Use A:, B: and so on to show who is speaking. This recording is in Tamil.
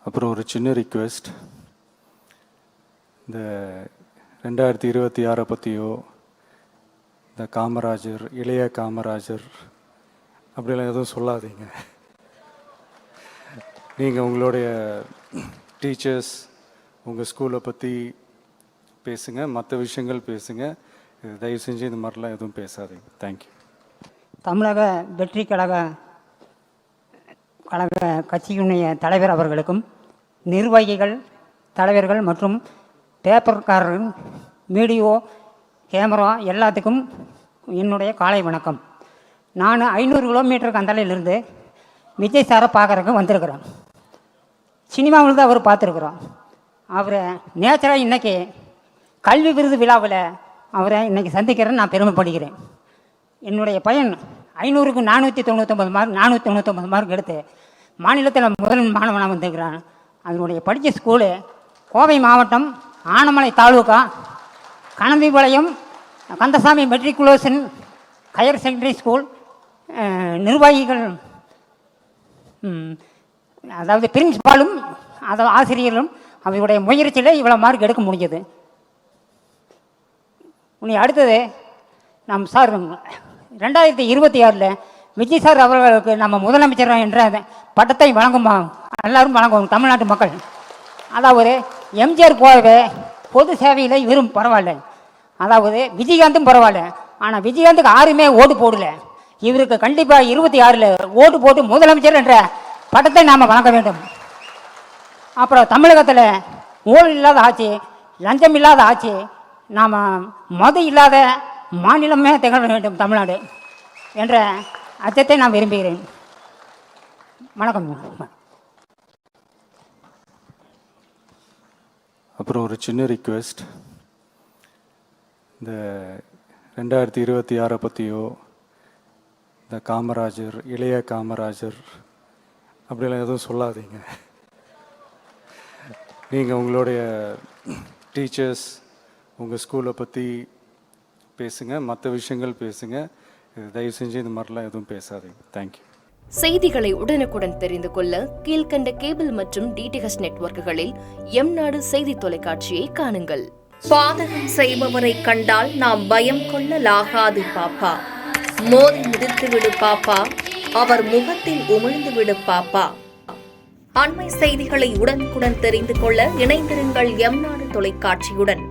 A: அப்புறம் ஒரு சின்ன ரிக்வெஸ்ட், இந்த 2026 பற்றியோ இந்த காமராஜர், இளைய காமராஜர் அப்படிலாம் எதுவும் சொல்லாதீங்க. நீங்கள் உங்களுடைய டீச்சர்ஸ், உங்கள் ஸ்கூலை பற்றி பேசுங்க, மற்ற விஷயங்கள் பேசுங்க. தயவு செஞ்சு இந்த மாதிரிலாம் எதுவும் பேசாதீங்க. தேங்க்யூ.
B: தமிழக வெற்றி கழக கட்சியினுடைய தலைவர் அவர்களுக்கும், நிர்வாகிகள், தலைவர்கள் மற்றும் பேப்பர்காரர்கள், மீடியோ, கேமரா எல்லாத்துக்கும் என்னுடைய காலை வணக்கம். நான் 500 கிலோமீட்டருக்கு அந்தலையிலிருந்து விஜய் சாரை பார்க்குறதுக்கு வந்திருக்கிறேன். சினிமாவில் தான் அவர் பார்த்துருக்குறோம். அவரை நேச்சராக இன்றைக்கி கல்வி விருது விழாவில் அவரை இன்றைக்கி சந்திக்கிறேன்னு நான் பெருமைப்படுகிறேன். என்னுடைய பையன் 500க்கு 499 மார்க் 499 மார்க் எடுத்து மாநிலத்தில் முதல் மாணவனாக வந்திருக்கிறான். அதனுடைய படித்த ஸ்கூலு கோவை மாவட்டம் Anamalai taluka Kananthipalayam Kandasamy matriculation higher secondary school. நிர்வாகிகள், அதாவது பிரின்சிபாலும் ஆசிரியர்களும் அவருடைய முயற்சியில் இவ்வளோ மார்க் எடுக்க முடிஞ்சது. உன்னை அடுத்தது நம் சார் 2026 விஜய் சார் அவர்களுக்கு நம்ம முதலமைச்சர் என்ற பட்டத்தை வழங்குமா, எல்லாரும் வழங்குவோம் தமிழ்நாட்டு மக்கள். அதாவது எம்ஜிஆர் போலவே பொது சேவையில் இவரும் பரவாயில்ல, அதாவது விஜயகாந்தும் பரவாயில்ல. ஆனால் விஜயகாந்துக்கு யாருமே ஓட்டு போடல. இவருக்கு கண்டிப்பாக 26 ஓட்டு போட்டு முதலமைச்சர் என்ற பட்டத்தை நாம் வழங்க வேண்டும். அப்புறம் தமிழகத்தில் ஊழல் இல்லாத ஆட்சி, லஞ்சம் இல்லாத ஆட்சி, நாம் மது இல்லாத மாநிலமே திகழ வேண்டும் தமிழ்நாடு என்ற அச்சத்தை நான் விரும்புகிறேன். வணக்கம்.
A: அப்புறம் ஒரு சின்ன ரிக்வெஸ்ட், இந்த 2026 பற்றியோ இந்த காமராஜர், இளைய காமராஜர் அப்படிலாம் எதுவும் சொல்லாதீங்க. நீங்கள் உங்களுடைய டீச்சர்ஸ், உங்கள் ஸ்கூலை பற்றி பேசுங்க, மற்ற விஷயங்கள் பேசுங்க. தயவு செஞ்சு இந்த மாதிரிலாம் எதுவும் பேசாதீங்க. தேங்க்யூ.
C: செய்திகளை உடனுக்குடன் தெரிந்து கொள்ள கீழ்கண்ட கேபிள் மற்றும் டிடிஹெச் நெட்வொர்க்குகளில் எம்நாடு செய்தி தொலைக்காட்சியை காணுங்கள்.
D: பாதகம் செய்பவரை கண்டால் நாம் பயம் கொள்ளலாகாது பாப்பா. மோதி மிதித்து விடு பாப்பா, அவர் முகத்தில் உமிழ்ந்து விடு பாப்பா. அண்மை செய்திகளை உடனுக்குடன் தெரிந்து கொள்ள இணைந்திருங்கள் எம்நாடு தொலைக்காட்சியுடன்.